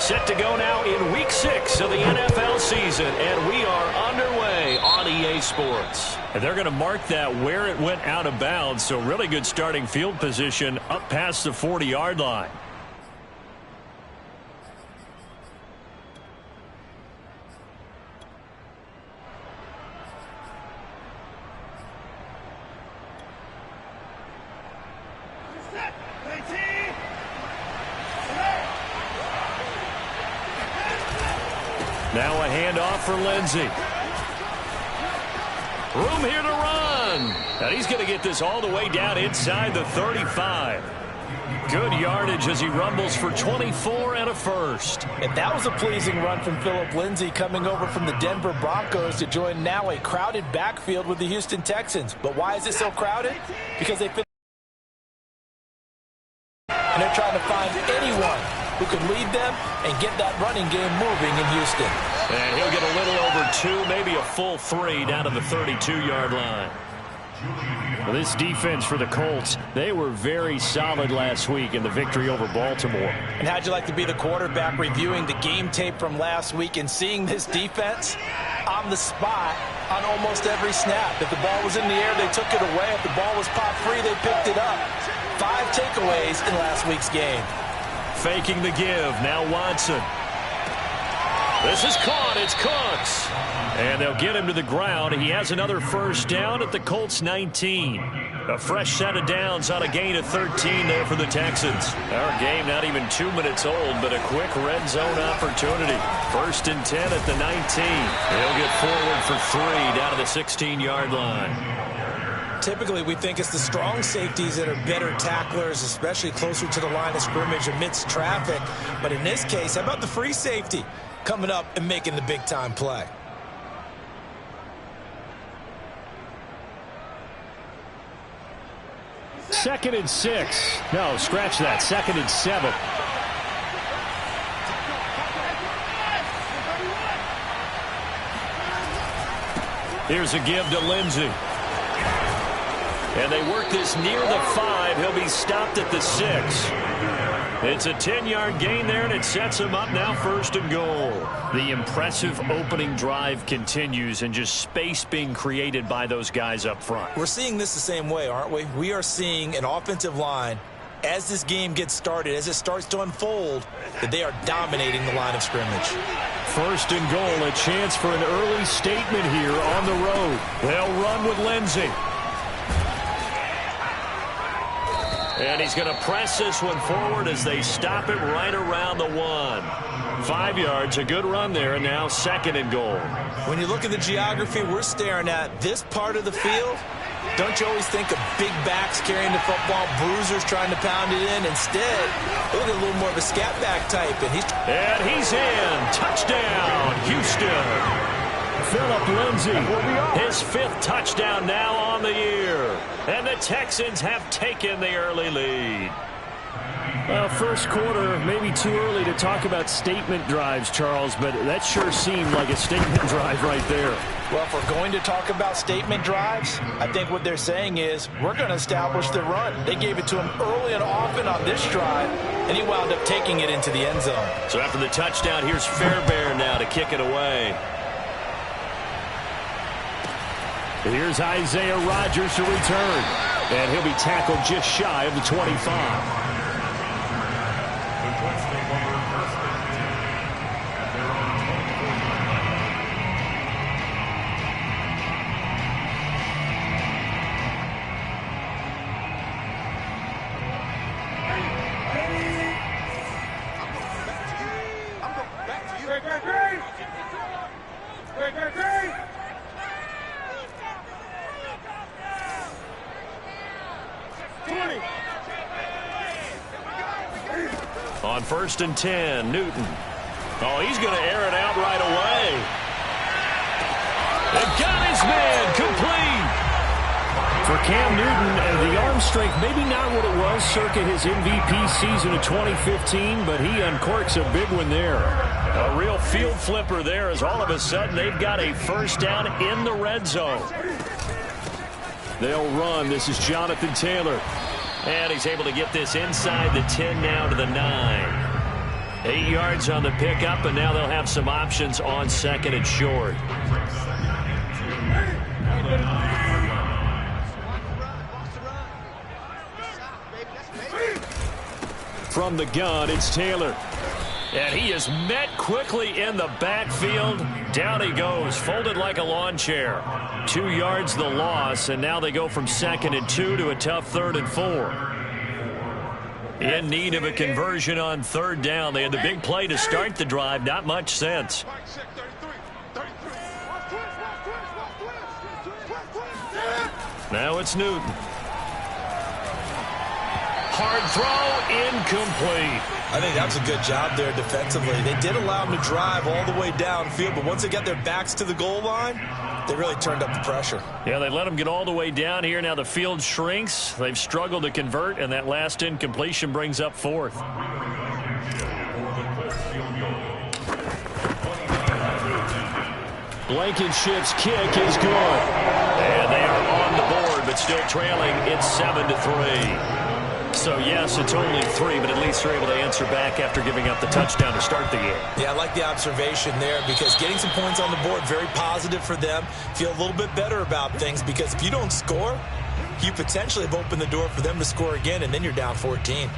Set to go now in Week 6 of the NFL season, and we are underway on EA Sports. And they're going to mark that where it went out of bounds, so really good starting field position up past the 40-yard line. Now a handoff for Lindsey. Room here to run. And he's going to get this all the way down inside the 35. Good yardage as he rumbles for 24 and a first. And that was a pleasing run from Phillip Lindsay, coming over from the Denver Broncos to join now a crowded backfield with the Houston Texans. But why is it so crowded? Because they fit. And they're trying to find anyone who can lead them and get that running game moving in Houston. And he'll get a little over 2, maybe a full 3 down to the 32-yard line. Well, this defense for the Colts, they were very solid last week in the victory over Baltimore. And how'd you like to be the quarterback reviewing the game tape from last week and seeing this defense on the spot on almost every snap? If the ball was in the air, they took it away. If the ball was popped free, they picked it up. 5 takeaways in last week's game. Faking the give. Now Watson. This is caught. It's Cooks. And they'll get him to the ground. He has another first down at the Colts 19. A fresh set of downs on a gain of 13 there for the Texans. Our game not even 2 minutes old, but a quick red zone opportunity. 1st and 10 at the 19. He'll get forward for 3 down to the 16-yard line. Typically, we think it's the strong safeties that are better tacklers, especially closer to the line of scrimmage amidst traffic. But in this case, how about the free safety coming up and making the big-time play? Second and 6. No, scratch that. 2nd and 7. Here's a give to Lindsey. And they work this near the 5. He'll be stopped at the 6. It's a 10-yard gain there, and it sets him up now 1st and goal. The impressive opening drive continues, and just space being created by those guys up front. We're seeing this the same way, aren't we? We are seeing an offensive line, as this game gets started, as it starts to unfold, that they are dominating the line of scrimmage. 1st and goal, a chance for an early statement here on the road. They'll run with Lindsey. And he's going to press this one forward as they stop it right around the 1. 5 yards, a good run there, and now 2nd and goal. When you look at the geography we're staring at, this part of the field, don't you always think of big backs carrying the football, bruisers trying to pound it in? Instead, look at a little more of a scat back type. And he's in. Touchdown, Houston. Phillip Lindsay, his 5th touchdown now on the year. And the Texans have taken the early lead. Well, first quarter, maybe too early to talk about statement drives, Charles, but that sure seemed like a statement drive right there. Well, if we're going to talk about statement drives, I think what they're saying is we're going to establish the run. They gave it to him early and often on this drive, and he wound up taking it into the end zone. So after the touchdown, here's Fairbairn now to kick it away. Here's Isaiah Rodgers to return. And he'll be tackled just shy of the 25. On 1st and 10, Newton. Oh, he's going to air it out right away. They've got his man complete. For Cam Newton, the arm strength, maybe not what it was circa his MVP season of 2015, but he uncorks a big one there. A real field flipper there as all of a sudden they've got a first down in the red zone. They'll run. This is Jonathan Taylor. And he's able to get this inside the 10 now to the 9. 8 yards on the pickup, and now they'll have some options on second and short. From the gun, it's Taylor. And he is met quickly in the backfield. Down he goes, folded like a lawn chair. 2 yards the loss, and now they go from 2nd and 2 to a tough 3rd and 4. In need of a conversion on 3rd down. They had the big play to start the drive. Not much sense. Now it's Newton. Hard throw, incomplete. I think that's a good job there defensively. They did allow them to drive all the way downfield, but once they got their backs to the goal line, they really turned up the pressure. Yeah, they let them get all the way down here. Now the field shrinks. They've struggled to convert, and that last incompletion brings up 4th. Blankenship's kick is good. And they are on the board, but still trailing. It's 7-3. So, yes, it's only 3, but at least they're able to answer back after giving up the touchdown to start the game. Yeah, I like the observation there because getting some points on the board, very positive for them. Feel a little bit better about things because if you don't score, you potentially have opened the door for them to score again, and then you're down 14.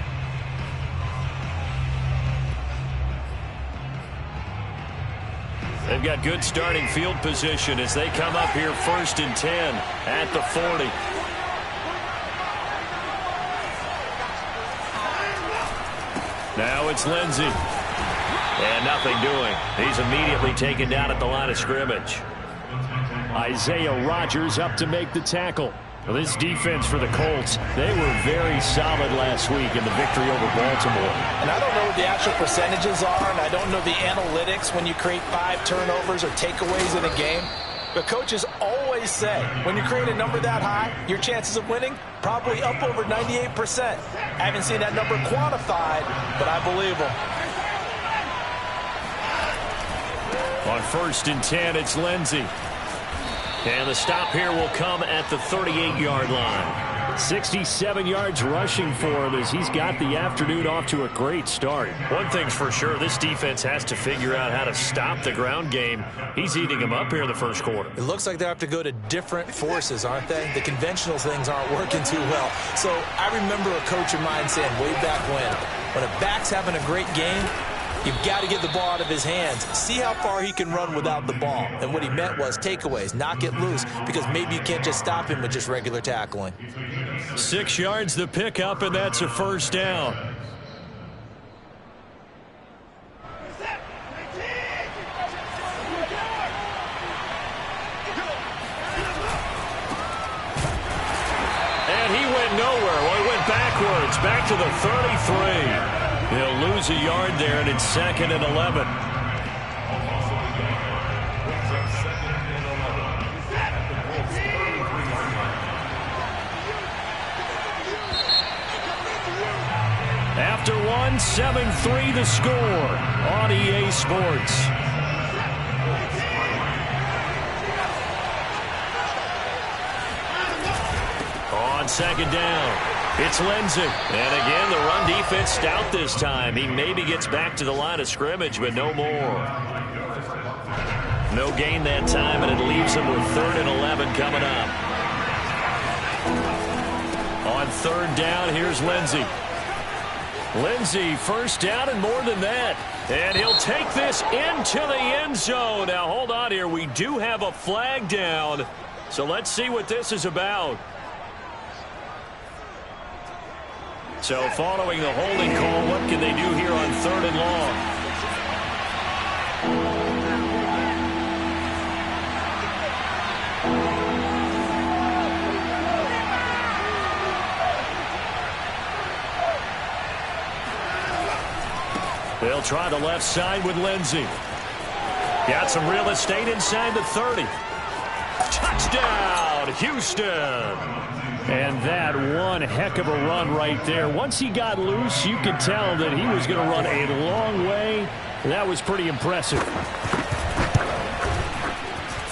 They've got good starting field position as they come up here 1st and 10 at the 40. Now it's Lindsey. And nothing doing. He's immediately taken down at the line of scrimmage. Isaiah Rodgers up to make the tackle. Well, this defense for the Colts, they were very solid last week in the victory over Baltimore. And I don't know what the actual percentages are, and I don't know the analytics when you create 5 turnovers or takeaways in a game. But coaches always say, when you create a number that high, your chances of winning probably up over 98%. I haven't seen that number quantified, but I believe them. On 1st and 10, it's Lindsey. And the stop here will come at the 38-yard line. 67 yards rushing for him as he's got the afternoon off to a great start. One thing's for sure, this defense has to figure out how to stop the ground game. He's eating them up here in the first quarter. It looks like they have to go to different forces, aren't they? The conventional things aren't working too well. So I remember a coach of mine saying way back when a back's having a great game, you've got to get the ball out of his hands. See how far he can run without the ball. And what he meant was takeaways, not get loose, because maybe you can't just stop him with just regular tackling. 6 yards the pickup, and that's a 1st down. And he went nowhere. Well, he went backwards, back to the 33. He'll lose a yard there, and it's 2nd and 11. After one, 7-3 the score on EA Sports. On 2nd down. It's Lindsey. And again, the run defense stout this time. He maybe gets back to the line of scrimmage, but no more. No gain that time, and it leaves him with 3rd and 11 coming up. On 3rd down, here's Lindsey. Lindsey, 1st down and more than that. And he'll take this into the end zone. Now, hold on here. We do have a flag down. So let's see what this is about. So following the holding call, what can they do here on 3rd and long? They'll try the left side with Lindsey. Got some real estate inside the 30. Touchdown, Houston. And that one heck of a run right there. Once he got loose, you could tell that he was going to run a long way. That was pretty impressive.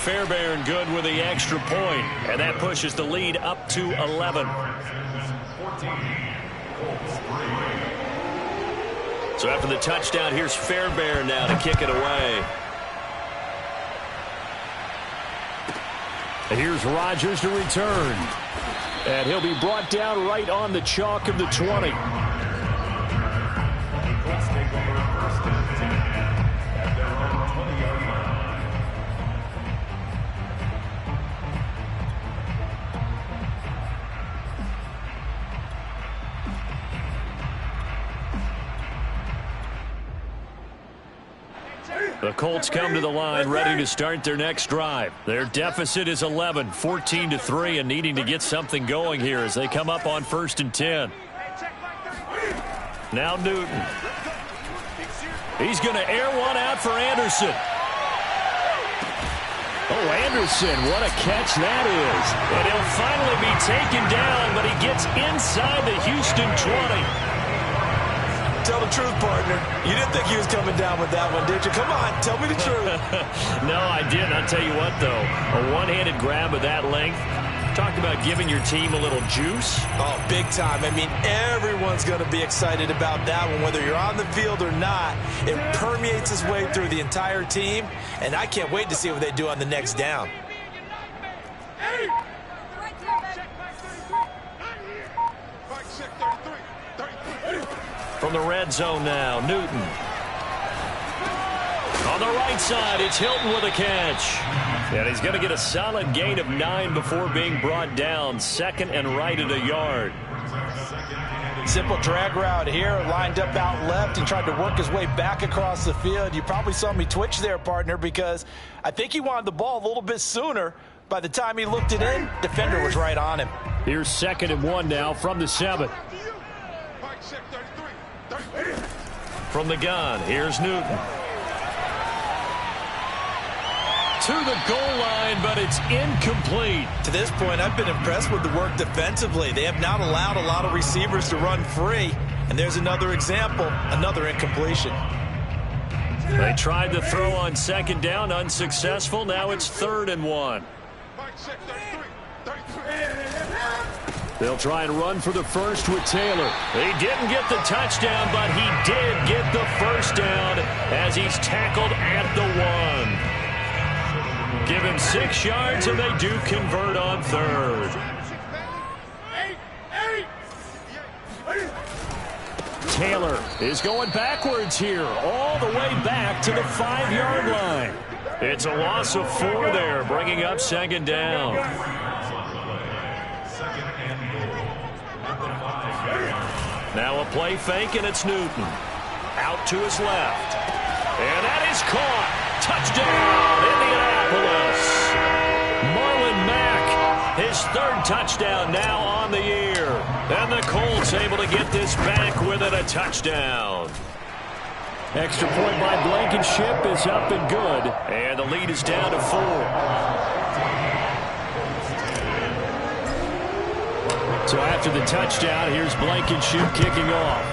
Fairbairn good with the extra point, and that pushes the lead up to 11. So after the touchdown, here's Fairbairn now to kick it away. Here's Rodgers to return. And he'll be brought down right on the chalk of the 20. The Colts come to the line ready to start their next drive. Their deficit is 11, 14-3, and needing to get something going here as they come up on 1st and 10. Now Newton. He's going to air one out for Anderson. Oh, Anderson, what a catch that is. And he'll finally be taken down, but he gets inside the Houston 20. Tell the truth, partner. You didn't think he was coming down with that one, did you? Come on, tell me the truth. No, I didn't. I'll tell you what, though. A one-handed grab of that length. Talked about giving your team a little juice. Oh, big time. I mean, everyone's going to be excited about that one, whether you're on the field or not. It permeates its way through the entire team, and I can't wait to see what they do on the next down. From the red zone now, Newton. On the right side, it's Hilton with a catch. And he's going to get a solid gain of 9 before being brought down. 2nd and right at a yard. Simple drag route here, lined up out left and tried to work his way back across the field. You probably saw me twitch there, partner, because I think he wanted the ball a little bit sooner. By the time he looked it in, defender was right on him. Here's 2nd and 1 now from the 7. From the gun, here's Newton. To the goal line, but it's incomplete. To this point, I've been impressed with the work defensively. They have not allowed a lot of receivers to run free. And there's another example, another incompletion. They tried to throw on 2nd down, unsuccessful. Now it's 3rd and 1. They'll try and run for the first with Taylor. He didn't get the touchdown, but he did get the first down as he's tackled at the 1. Give him 6 yards, and they do convert on 3rd. Taylor is going backwards here, all the way back to the 5-yard line. It's a loss of 4 there, bringing up 2nd down. Now a play fake, and it's Newton. Out to his left. And that is caught. Touchdown, Indianapolis. Marlon Mack, his 3rd touchdown now on the year. And the Colts able to get this back with it, a touchdown. Extra point by Blankenship is up and good. And the lead is down to 4. So after the touchdown, here's Blankenship kicking off.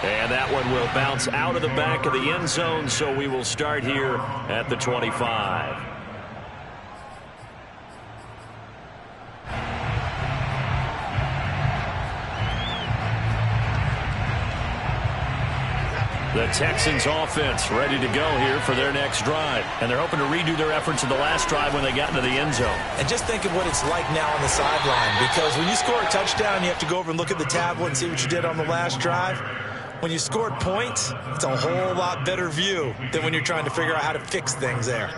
And that one will bounce out of the back of the end zone, so we will start here at the 25. The Texans offense ready to go here for their next drive. And they're hoping to redo their efforts in the last drive when they got into the end zone. And just think of what it's like now on the sideline, because when you score a touchdown, you have to go over and look at the tablet and see what you did on the last drive. When you scored points, it's a whole lot better view than when you're trying to figure out how to fix things there.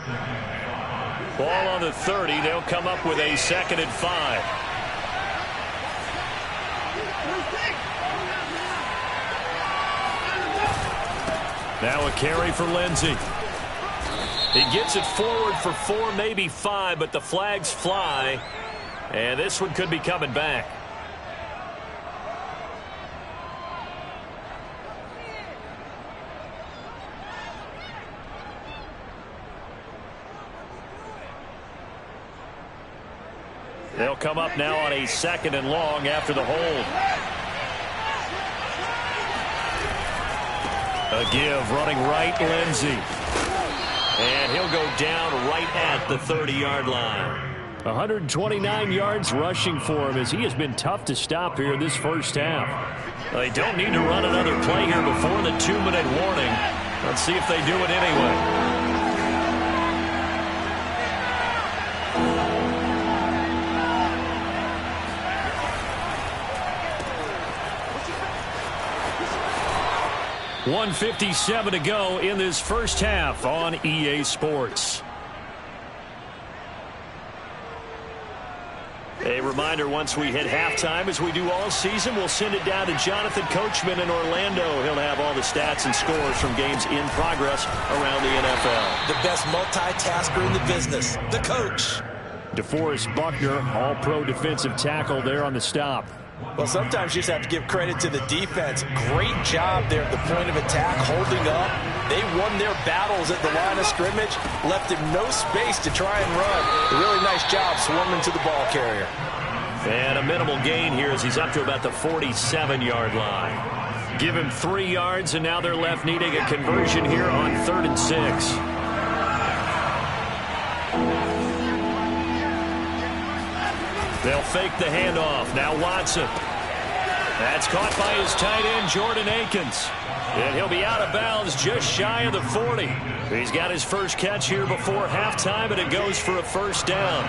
Ball on the 30. They'll come up with a 2nd and 5. Now a carry for Lindsey. He gets it forward for 4, maybe 5, but the flags fly. And this one could be coming back. They'll come up now on a 2nd and long after the hold. A give, running right, Lindsey. And he'll go down right at the 30-yard line. 129 yards rushing for him as he has been tough to stop here this first half. They don't need to run another play here before the 2-minute warning. Let's see if they do it anyway. .157 to go in this first half on EA Sports. A reminder, once we hit halftime, as we do all season, we'll send it down to Jonathan Coachman in Orlando. He'll have all the stats and scores from games in progress around the NFL. The best multitasker in the business, the coach. DeForest Buckner, all-pro defensive tackle there on the stop. Well, sometimes you just have to give credit to the defense. Great job there at the point of attack, holding up. They won their battles at the line of scrimmage, left him no space to try and run. A really nice job swarming to the ball carrier. And a minimal gain here as he's up to about the 47-yard line. Give him 3 yards, and now they're left needing a conversion here on 3rd and 6. They'll fake the handoff. Now Watson. That's caught by his tight end, Jordan Akins. And he'll be out of bounds just shy of the 40. He's got his first catch here before halftime, and it goes for a first down.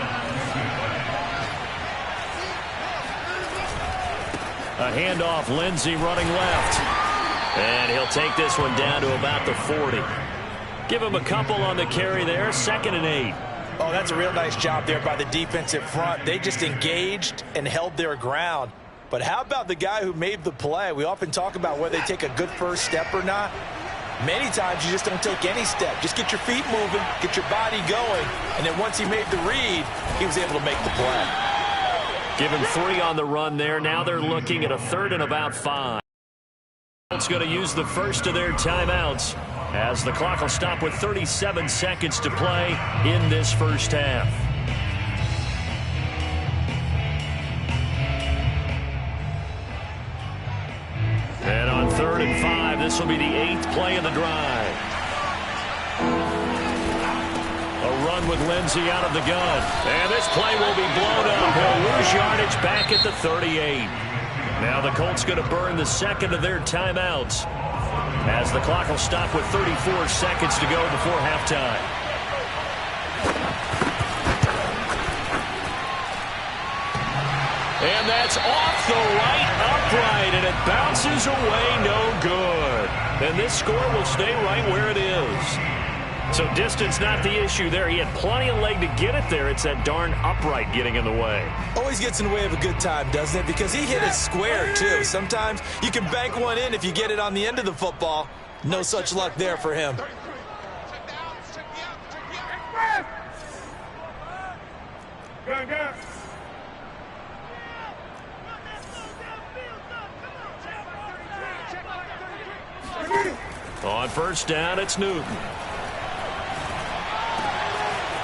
A handoff, Lindsey running left. And he'll take this one down to about the 40. Give him a couple on the carry there, 2nd and 8. Oh, that's a real nice job there by the defensive front. They just engaged and held their ground. But how about the guy who made the play? We often talk about whether they take a good first step or not. Many times you just don't take any step. Just get your feet moving, get your body going, and then once he made the read, he was able to make the play. Give him 3 on the run there. Now they're looking at a 3rd and about 5. It's going to use the first of their timeouts, as the clock will stop with 37 seconds to play in this first half. And on 3rd and 5, this will be the 8th play of the drive. A run with Lindsey out of the gun. And this play will be blown up. He'll lose yardage back at the 38. Now the Colts going to burn the 2nd of their timeouts, as the clock will stop with 34 seconds to go before halftime. And that's off the right upright, and it bounces away, no good. And this score will stay right where it is. So distance not the issue there. He had plenty of leg to get it there. It's that darn upright getting in the way. Always gets in the way of a good time, doesn't it? Because he hit it square, too. Sometimes you can bank one in if you get it on the end of the football. No such luck there for him. On first down, it's Newton.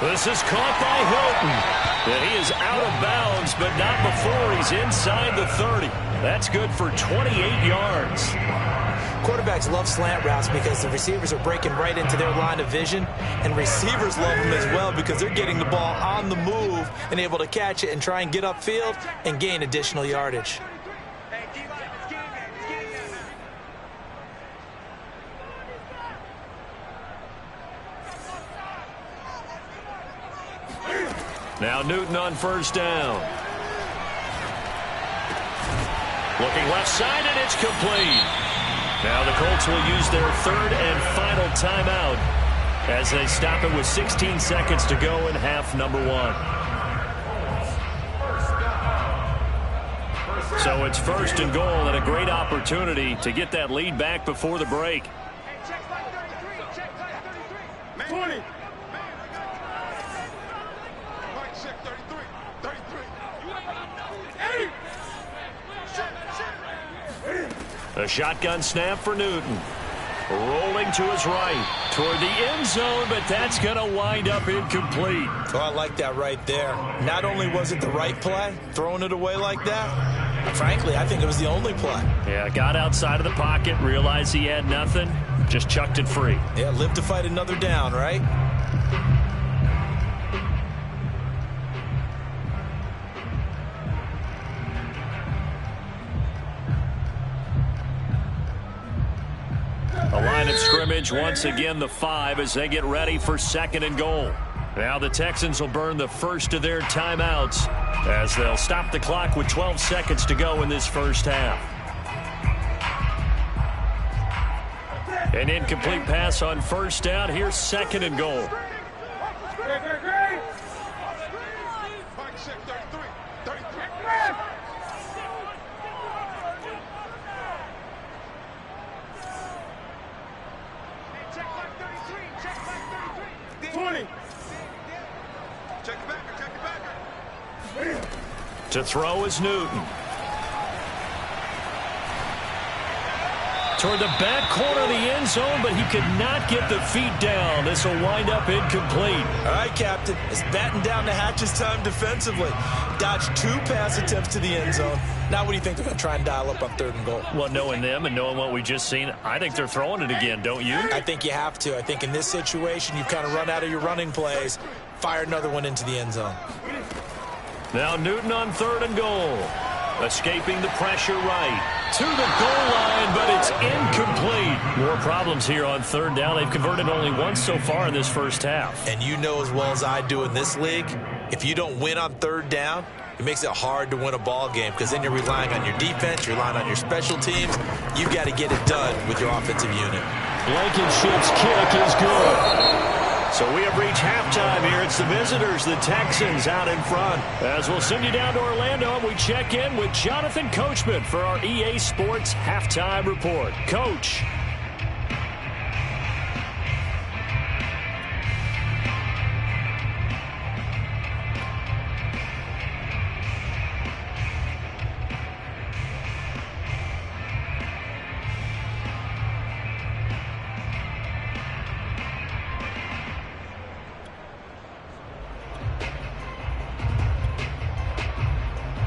This is caught by Hilton. And he is out of bounds, but not before he's inside the 30. That's good for 28 yards. Quarterbacks love slant routes because the receivers are breaking right into their line of vision, and receivers love them as well because they're getting the ball on the move and able to catch it and try and get upfield and gain additional yardage. Now Newton on first down. Looking left side, and it's complete. Now the Colts will use their 3rd and final timeout as they stop it with 16 seconds to go in half number 1. So it's 1st and goal, and a great opportunity to get that lead back before the break. A shotgun snap for Newton. Rolling to his right toward the end zone, but that's going to wind up incomplete. Oh, I like that right there. Not only was it the right play, throwing it away like that, frankly, I think it was the only play. Yeah, got outside of the pocket, realized he had nothing, just chucked it free. Yeah, live to fight another down, right? The line of scrimmage, once again, the 5 as they get ready for 2nd and goal. Now the Texans will burn the first of their timeouts as they'll stop the clock with 12 seconds to go in this first half. An incomplete pass on first down. Here's 2nd and goal. To throw is Newton. Toward the back corner of the end zone, but he could not get the feet down. This will wind up incomplete. All right, Captain. It's batten down the hatches time defensively. Dodged 2 pass attempts to the end zone. Now what do you think they're going to try and dial up on 3rd and goal? Well, knowing them and knowing what we just seen, I think they're throwing it again, don't you? I think you have to. I think in this situation, you've kind of run out of your running plays. Fire another one into the end zone. Now Newton on 3rd and goal. Escaping the pressure right. To the goal line, but it's incomplete. More problems here on 3rd down. They've converted only once so far in this first half. And you know as well as I do in this league, if you don't win on 3rd down, it makes it hard to win a ball game because then you're relying on your defense, you're relying on your special teams. You've got to get it done with your offensive unit. Blankenship's kick is good. So we have reached halftime here. It's the visitors, the Texans, out in front. As we'll send you down to Orlando, and we check in with Jonathan Coachman for our EA Sports Halftime Report. Coach.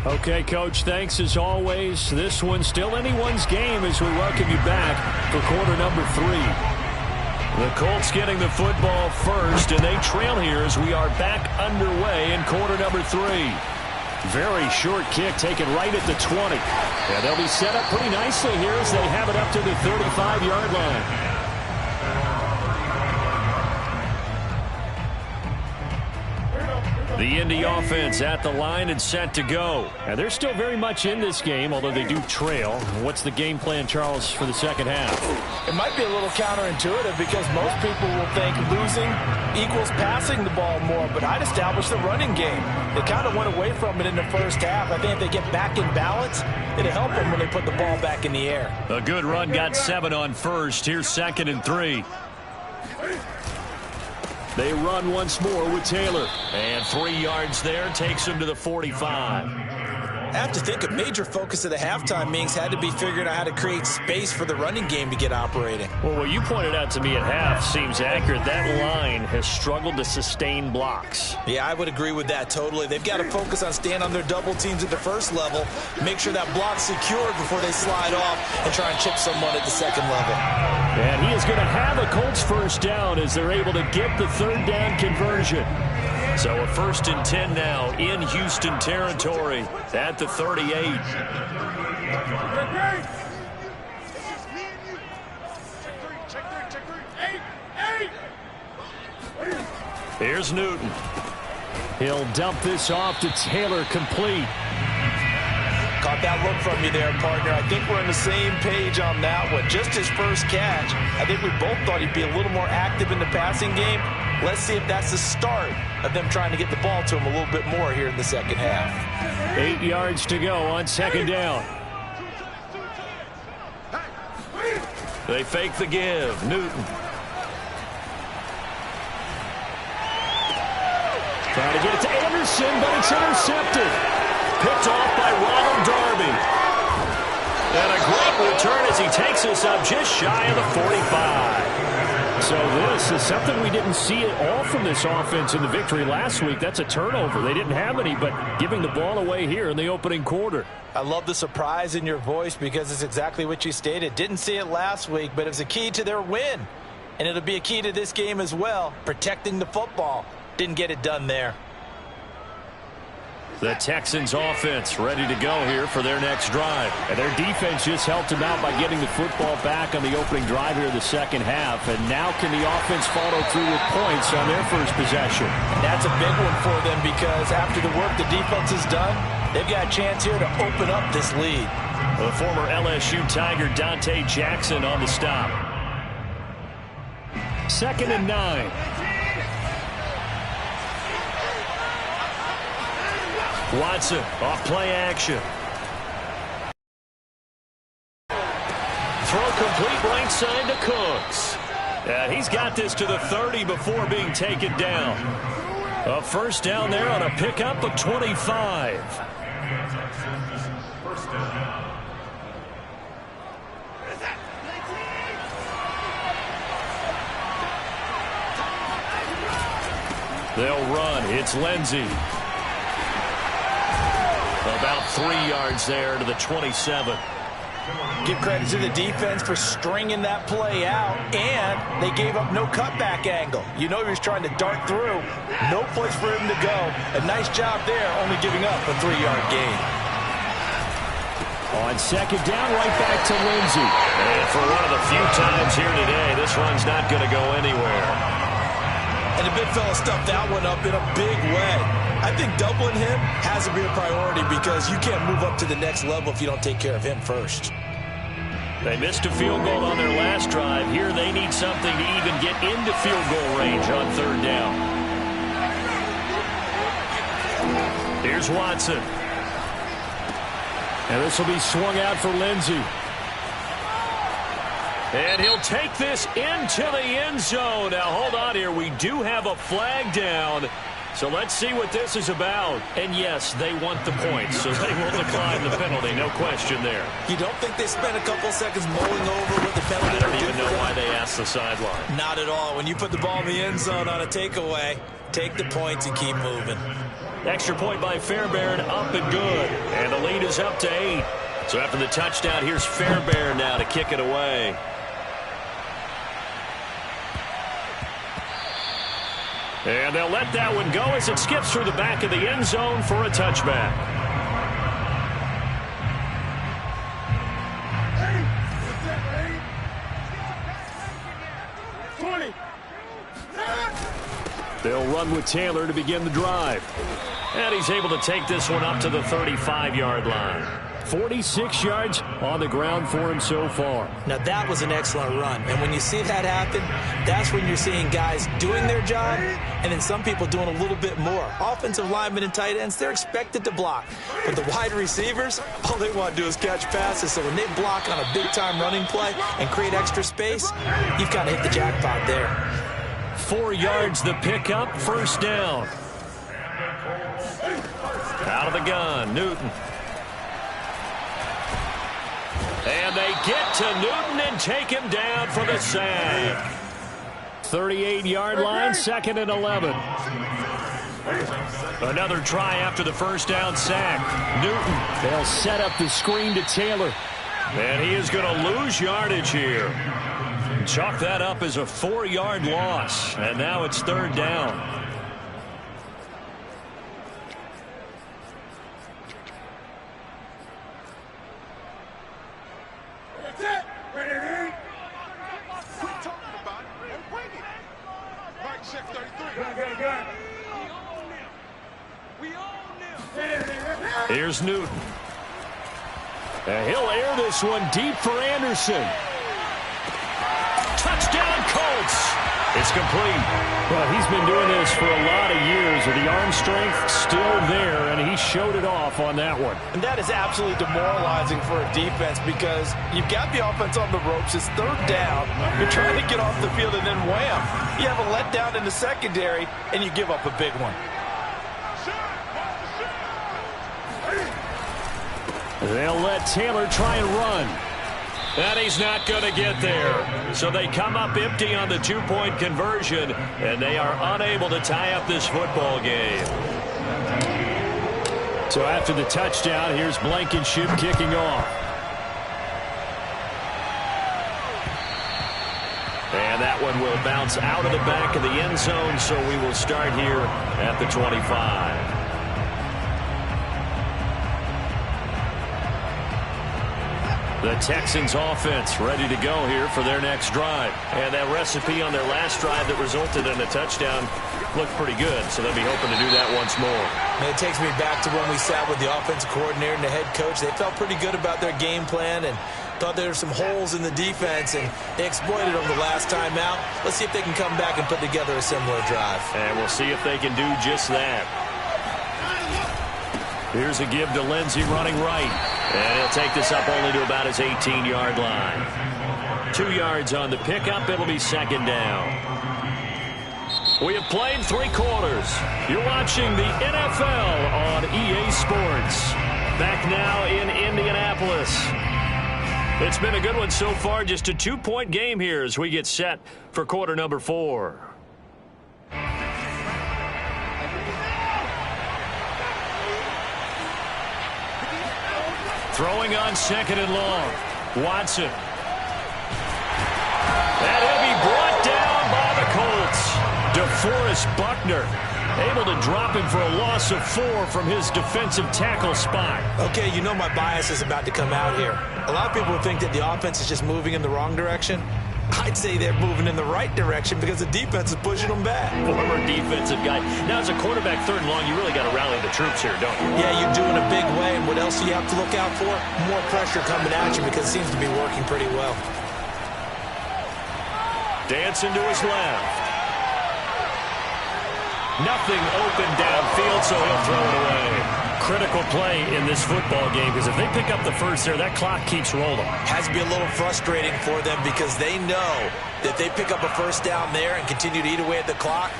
Okay, Coach, thanks as always. This one's still anyone's game as we welcome you back for quarter number 3. The Colts getting the football first, and they trail here as we are back underway in quarter number 3. Very short kick taken right at the 20. And they'll be set up pretty nicely here as they have it up to the 35-yard line. The Indy offense at the line and set to go. And they're still very much in this game, although they do trail. What's the game plan, Charles, for the second half? It might be a little counterintuitive because most people will think losing equals passing the ball more, but I'd establish the running game. They kind of went away from it in the first half. I think if they get back in balance, it'll help them when they put the ball back in the air. A good run got 7 on first. Here's 2nd and 3. They run once more with Taylor. And 3 yards there takes him to the 45. I have to think a major focus of the halftime meetings had to be figuring out how to create space for the running game to get operating. Well, what you pointed out to me at half seems accurate. That line has struggled to sustain blocks. Yeah, I would agree with that totally. They've got to focus on staying on their double teams at the first level, make sure that block's secured before they slide off and try and chip someone at the second level. And he is going to have a Colts first down as they're able to get the 3rd down conversion. So a 1st and 10 now in Houston territory at the 38. Here's Newton. He'll dump this off to Taylor, complete. Caught that look from you there, partner. I think we're on the same page on that one. Just his first catch. I think we both thought he'd be a little more active in the passing game. Let's see if that's the start of them trying to get the ball to him a little bit more here in the second half. 8 yards to go on 2nd down. They fake the give. Newton. Trying to get it to Anderson, but it's intercepted. Picked off by Ronald Darby. And a great return as he takes us up just shy of the 45. So this is something we didn't see at all from this offense in the victory last week. That's a turnover. They didn't have any, but giving the ball away here in the opening quarter. I love the surprise in your voice because it's exactly what you stated. Didn't see it last week, but it was a key to their win. And it'll be a key to this game as well, protecting the football. Didn't get it done there. The Texans offense ready to go here for their next drive. And their defense just helped them out by getting the football back on the opening drive here in the second half. And now can the offense follow through with points on their first possession? And that's a big one for them because after the work the defense has done, they've got a chance here to open up this lead. The former LSU Tiger Dante Jackson on the stop. 2nd and 9. Watson off play action. Throw complete right side to Cooks. And he's got this to the 30 before being taken down. A first down there on a pickup of 25. They'll run. It's Lindsey. About 3 yards there to the 27. Give credit to the defense for stringing that play out, and they gave up no cutback angle. You know he was trying to dart through. No place for him to go. A nice job there, only giving up a 3-yard gain. On 2nd down, right back to Lindsey. And for one of the few times here today, this run's not going to go anywhere. And the big fella stuffed that one up in a big way. I think doubling him has to be a priority because you can't move up to the next level if you don't take care of him first. They missed a field goal on their last drive. Here they need something to even get into field goal range on 3rd down. Here's Watson. And this will be swung out for Lindsey. And he'll take this into the end zone. Now, hold on here. We do have a flag down. So let's see what this is about. And, yes, they want the points, so they will decline the penalty. No question there. You don't think they spent a couple seconds mulling over what the penalty? I don't even know why they asked the sideline. Not at all. When you put the ball in the end zone on a takeaway, take the points and keep moving. Extra point by Fairbairn, up and good. And the lead is up to 8. So after the touchdown, here's Fairbairn now to kick it away. And they'll let that one go as it skips through the back of the end zone for a touchback. They'll run with Taylor to begin the drive. And he's able to take this one up to the 35-yard line. 46 yards on the ground for him so far. Now, that was an excellent run. And when you see that happen, that's when you're seeing guys doing their job and then some people doing a little bit more. Offensive linemen and tight ends, they're expected to block. But the wide receivers, all they want to do is catch passes. So when they block on a big-time running play and create extra space, you've got to hit the jackpot there. 4 yards the pickup, 1st down. Out of the gun, Newton. And they get to Newton and take him down for the sack. 38-yard line, 2nd and 11. Another try after the 1st down sack. Newton. They'll set up the screen to Taylor. And he is going to lose yardage here. Chalk that up as a 4-yard loss. And now it's 3rd down. Here's Newton. And he'll air this one deep for Anderson. Touchdown, Colts. It's complete. Well, he's been doing this for a lot of years with the arm strength still there, and he showed it off on that one. And that is absolutely demoralizing for a defense because you've got the offense on the ropes. It's 3rd down. You're trying to get off the field, and then wham. You have a letdown in the secondary, and you give up a big one. They'll let Taylor try and run. And he's not going to get there. So they come up empty on the 2-point conversion, and they are unable to tie up this football game. So after the touchdown, here's Blankenship kicking off. And that one will bounce out of the back of the end zone, so we will start here at the 25. The Texans offense ready to go here for their next drive. And that recipe on their last drive that resulted in a touchdown looked pretty good, so they'll be hoping to do that once more. And it takes me back to when we sat with the offensive coordinator and the head coach. They felt pretty good about their game plan and thought there were some holes in the defense, and they exploited them the last time out. Let's see if they can come back and put together a similar drive. And we'll see if they can do just that. Here's a give to Lindsey running right. And he'll take this up only to about his 18-yard line. 2 yards on the pickup. It'll be second down. We have played 3 quarters. You're watching the NFL on EA Sports. Back now in Indianapolis. It's been a good one so far. Just a 2-point game here as we get set for quarter number 4. Throwing on second and long. Watson. And he'll be brought down by the Colts. DeForest Buckner able to drop him for a loss of 4 from his defensive tackle spot. Okay, you know my bias is about to come out here. A lot of people think that the offense is just moving in the wrong direction. I'd say they're moving in the right direction because the defense is pushing them back. Former defensive guy. Now, as a quarterback, third and long, you really got to rally the troops here, don't you? Yeah, you do in a big way. And what else do you have to look out for? More pressure coming at you because it seems to be working pretty well. Dancing to his left. Nothing open downfield, so he'll throw it away. Critical play in this football game because if they pick up the first there, that clock keeps rolling. Has to be a little frustrating for them because they know that they pick up a first down there and continue to eat away at the clock,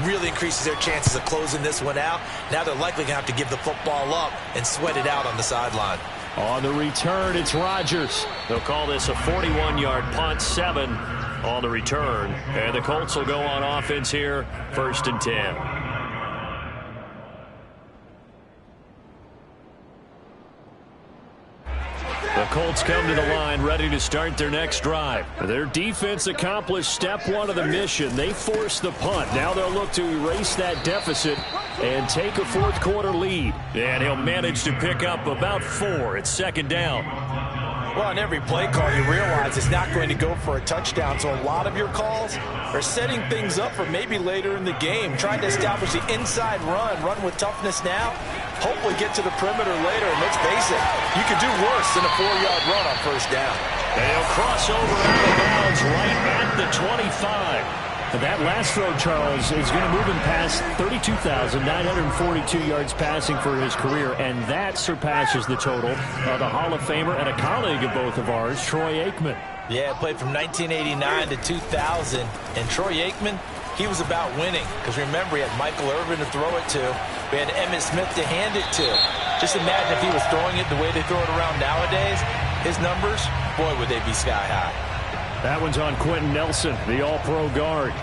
really increases their chances of closing this one out. Now they're likely going to have to give the football up and sweat it out on the sideline. On the return, it's Rodgers. They'll call this a 41-yard punt, 7 on the return. And the Colts will go on offense here, 1st and 10. The Colts come to the line ready to start their next drive. Their defense accomplished step 1 of the mission. They forced the punt. Now they'll look to erase that deficit and take a 4th quarter lead. And he'll manage to pick up about 4. It's second down. Well, on every play call, you realize it's not going to go for a touchdown. So a lot of your calls are setting things up for maybe later in the game, trying to establish the inside run with toughness now, hopefully get to the perimeter later. And let's face it, you could do worse than a 4-yard run on first down. They'll cross over out of bounds right at the 25. That last throw, Charles, is going to move him past 32,942 yards passing for his career, and that surpasses the total of the Hall of Famer and a colleague of both of ours, Troy Aikman. Yeah, played from 1989 to 2000, and Troy Aikman, he was about winning, because remember, he had Michael Irvin to throw it to. We had Emmitt Smith to hand it to. Just imagine if he was throwing it the way they throw it around nowadays. His numbers, boy, would they be sky high. That one's on Quentin Nelson, the all-pro guard.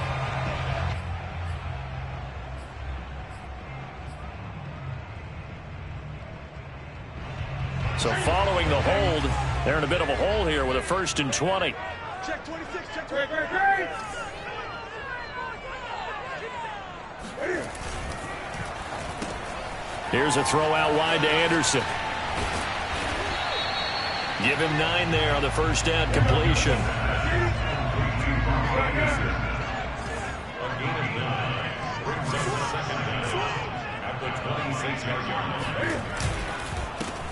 So following the hold, they're in a bit of a hole here with a 1st and 20. Check 26, check 23. Here's a throw out wide to Anderson. Give him 9 there on the first down completion.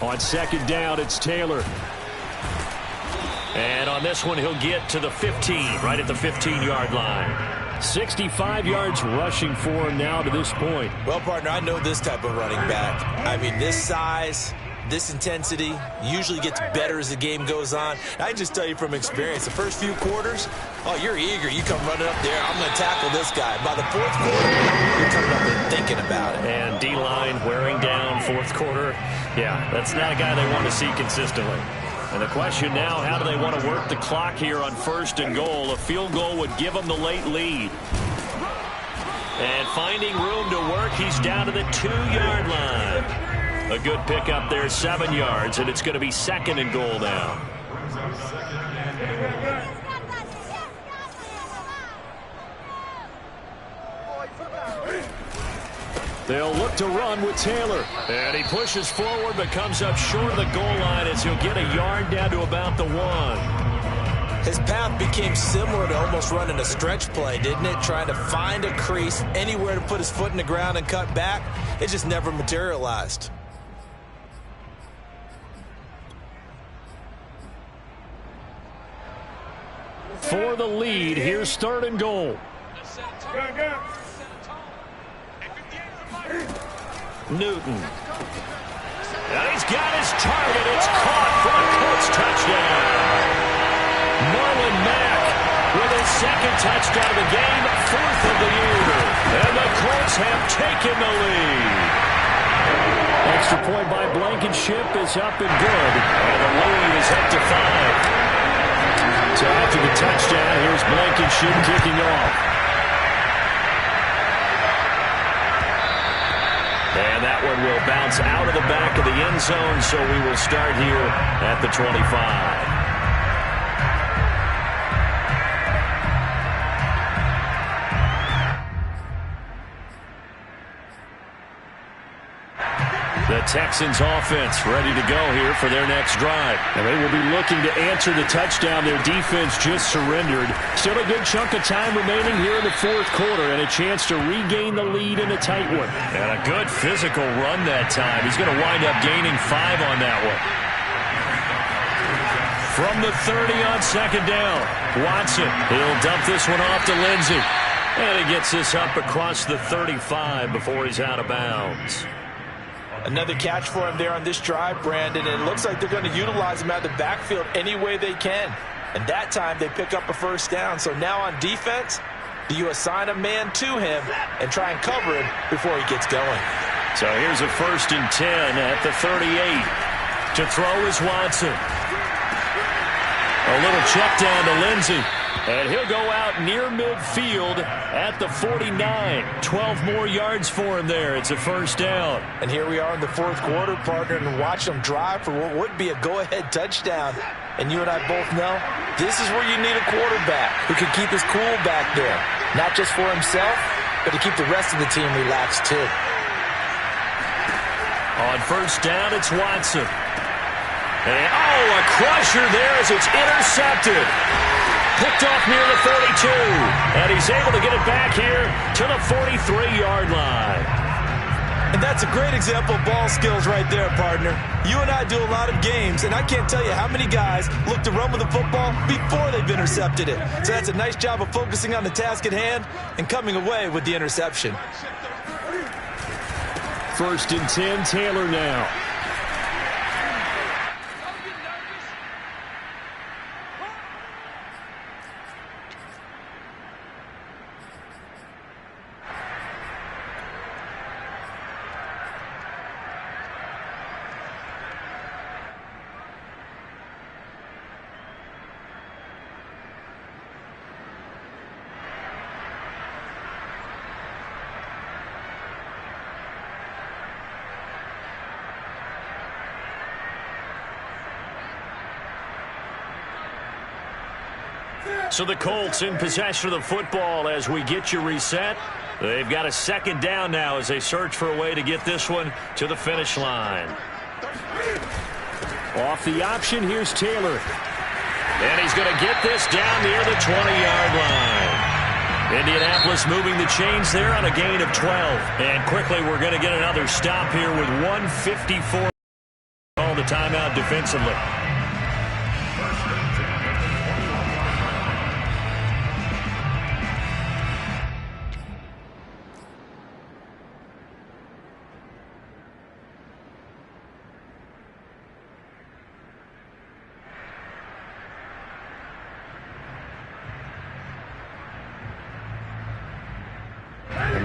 On second down, it's Taylor. And on this one, he'll get to the 15, right at the 15-yard line. 65 yards rushing for him now to this point. Well, partner, I know this type of running back. I mean, this size, this intensity usually gets better as the game goes on. I just tell you from experience, the first few quarters, oh, you're eager. You come running up there, I'm going to tackle this guy. By the 4th quarter, you're coming up and thinking about it. And D-line wearing down 4th quarter. Yeah, that's not a guy they want to see consistently. And the question now, how do they want to work the clock here on 1st and goal? A field goal would give them the late lead. And finding room to work, he's down to the 2-yard line. A good pickup there, 7 yards, and it's going to be 2nd and goal now. They'll look to run with Taylor. And he pushes forward but comes up short of the goal line as he'll get a yard down to about the 1. His path became similar to almost running a stretch play, didn't it? Trying to find a crease, anywhere to put his foot in the ground and cut back. It just never materialized. For the lead, here's 3rd and goal. Newton. And he's got his target. It's caught for a Colts touchdown. Marlon Mack with his 2nd touchdown of the game, 4th of the year. And the Colts have taken the lead. Extra point by Blankenship is up and good. And the lead is up to 5. So after the touchdown, here's Blankenship kicking off. And that one will bounce out of the back of the end zone, so we will start here at the 25. The Texans offense ready to go here for their next drive. And they will be looking to answer the touchdown their defense just surrendered. Still a good chunk of time remaining here in the 4th quarter and a chance to regain the lead in a tight one. And a good physical run that time. He's going to wind up gaining 5 on that one. From the 30 on 2nd down, Watson. He'll dump this one off to Lindsey. And he gets this up across the 35 before he's out of bounds. Another catch for him there on this drive, Brandon. And it looks like they're going to utilize him out of the backfield any way they can. And that time they pick up a 1st down. So now on defense, do you assign a man to him and try and cover him before he gets going? So here's a 1st and 10 at the 38. To throw is Watson. A little check down to Lindsey. And he'll go out near midfield at the 49. 12 more yards for him there. It's a 1st down. And here we are in the 4th quarter, partner, and watch them drive for what would be a go-ahead touchdown. And you and I both know this is where you need a quarterback who can keep his cool back there. Not just for himself, but to keep the rest of the team relaxed too. On 1st down, it's Watson. And, a crusher there as it's intercepted. Picked off near the 42. And he's able to get it back here to the 43-yard line. And that's a great example of ball skills right there, partner. You and I do a lot of games, and I can't tell you how many guys look to run with the football before they've intercepted it. So that's a nice job of focusing on the task at hand and coming away with the interception. 1st and 10, Taylor now. So the Colts in possession of the football as we get you reset. They've got a 2nd down now as they search for a way to get this one to the finish line. Off the option, here's Taylor. And he's going to get this down near the 20-yard line. Indianapolis moving the chains there on a gain of 12. And quickly we're going to get another stop here with 1:54. Call the timeout defensively.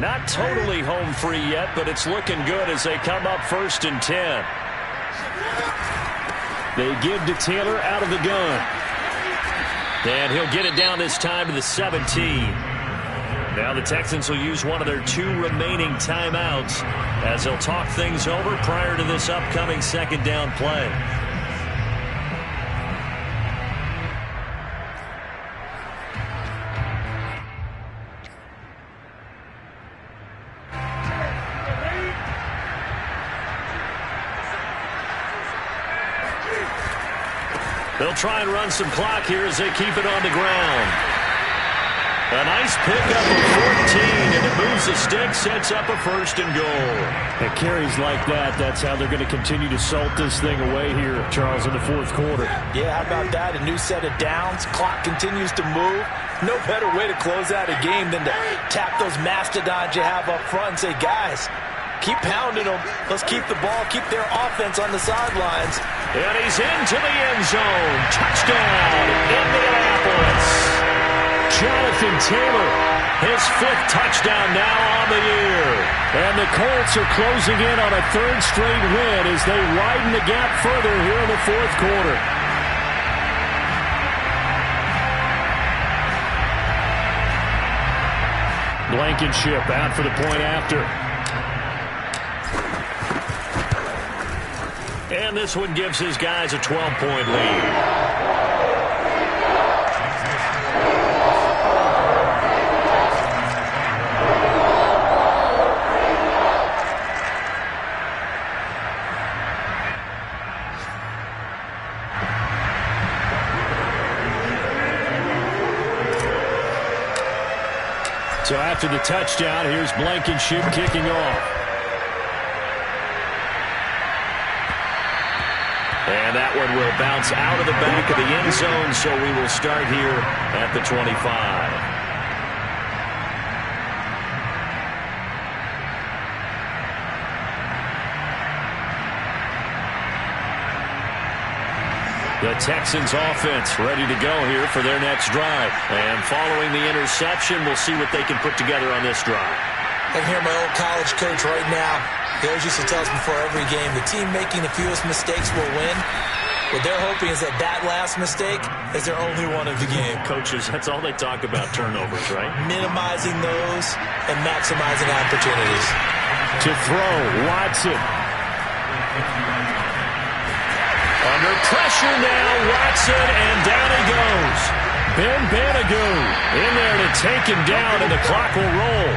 Not totally home free yet, but it's looking good as they come up 1st and 10. They give to Taylor out of the gun. And he'll get it down this time to the 17. Now the Texans will use one of their 2 remaining timeouts as they'll talk things over prior to this upcoming 2nd down play. They'll try and run some clock here as they keep it on the ground. A nice pickup of 14, and it moves the stick, sets up a 1st and goal. At carries like that, that's how they're going to continue to salt this thing away here, Charles, in the 4th quarter. Yeah, how about that? A new set of downs. Clock continues to move. No better way to close out a game than to tap those mastodons you have up front and say, guys, keep pounding them. Let's keep the ball, keep their offense on the sidelines. And he's into the end zone. Touchdown, Indianapolis. Jonathan Taylor, his 5th touchdown now on the year. And the Colts are closing in on a 3rd straight win as they widen the gap further here in the 4th quarter. Blankenship out for the point after. And this one gives his guys a 12-point lead. So after the touchdown, here's Blankenship kicking off. And that one will bounce out of the back of the end zone, so we will start here at the 25. The Texans offense ready to go here for their next drive. And following the interception, we'll see what they can put together on this drive. I can hear my old college coach right now. He always used to tell us before every game, the team making the fewest mistakes will win. What they're hoping is that that last mistake is their only one of the game. Coaches, that's all they talk about, turnovers, right? Minimizing those and maximizing opportunities. To throw, Watson. Under pressure now, Watson, and down he goes. Ben Banogu in there to take him down, and the clock will roll.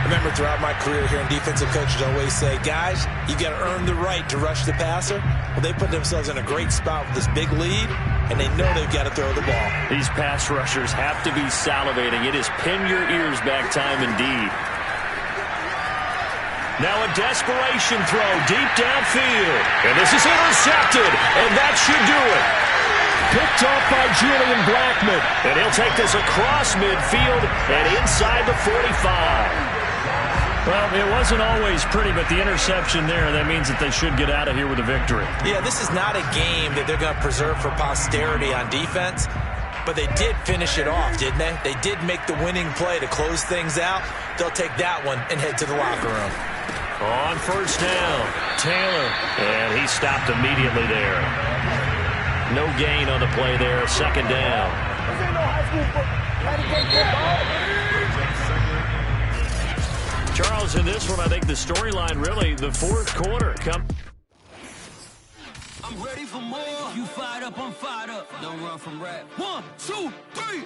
I remember throughout my career hearing defensive coaches always say, guys, you got to earn the right to rush the passer. Well, they put themselves in a great spot with this big lead, and they know they've got to throw the ball. These pass rushers have to be salivating. It is pin your ears back time indeed. Now a desperation throw deep downfield. And this is intercepted, and that should do it. Picked off by Julian Blackmon. And he'll take this across midfield and inside the 45. Well, it wasn't always pretty, but the interception there, that means that they should get out of here with a victory. Yeah, this is not a game that they're going to preserve for posterity on defense, but they did finish it off, didn't they? They did make the winning play to close things out. They'll take that one and head to the locker room. On 1st down, Taylor, and he stopped immediately there. No gain on the play there, 2nd down. Charles, in this one, I think the storyline really, the 4th quarter. I'm ready for more. You fired up, I'm fired up. Don't run from rap. 1, 2, 3.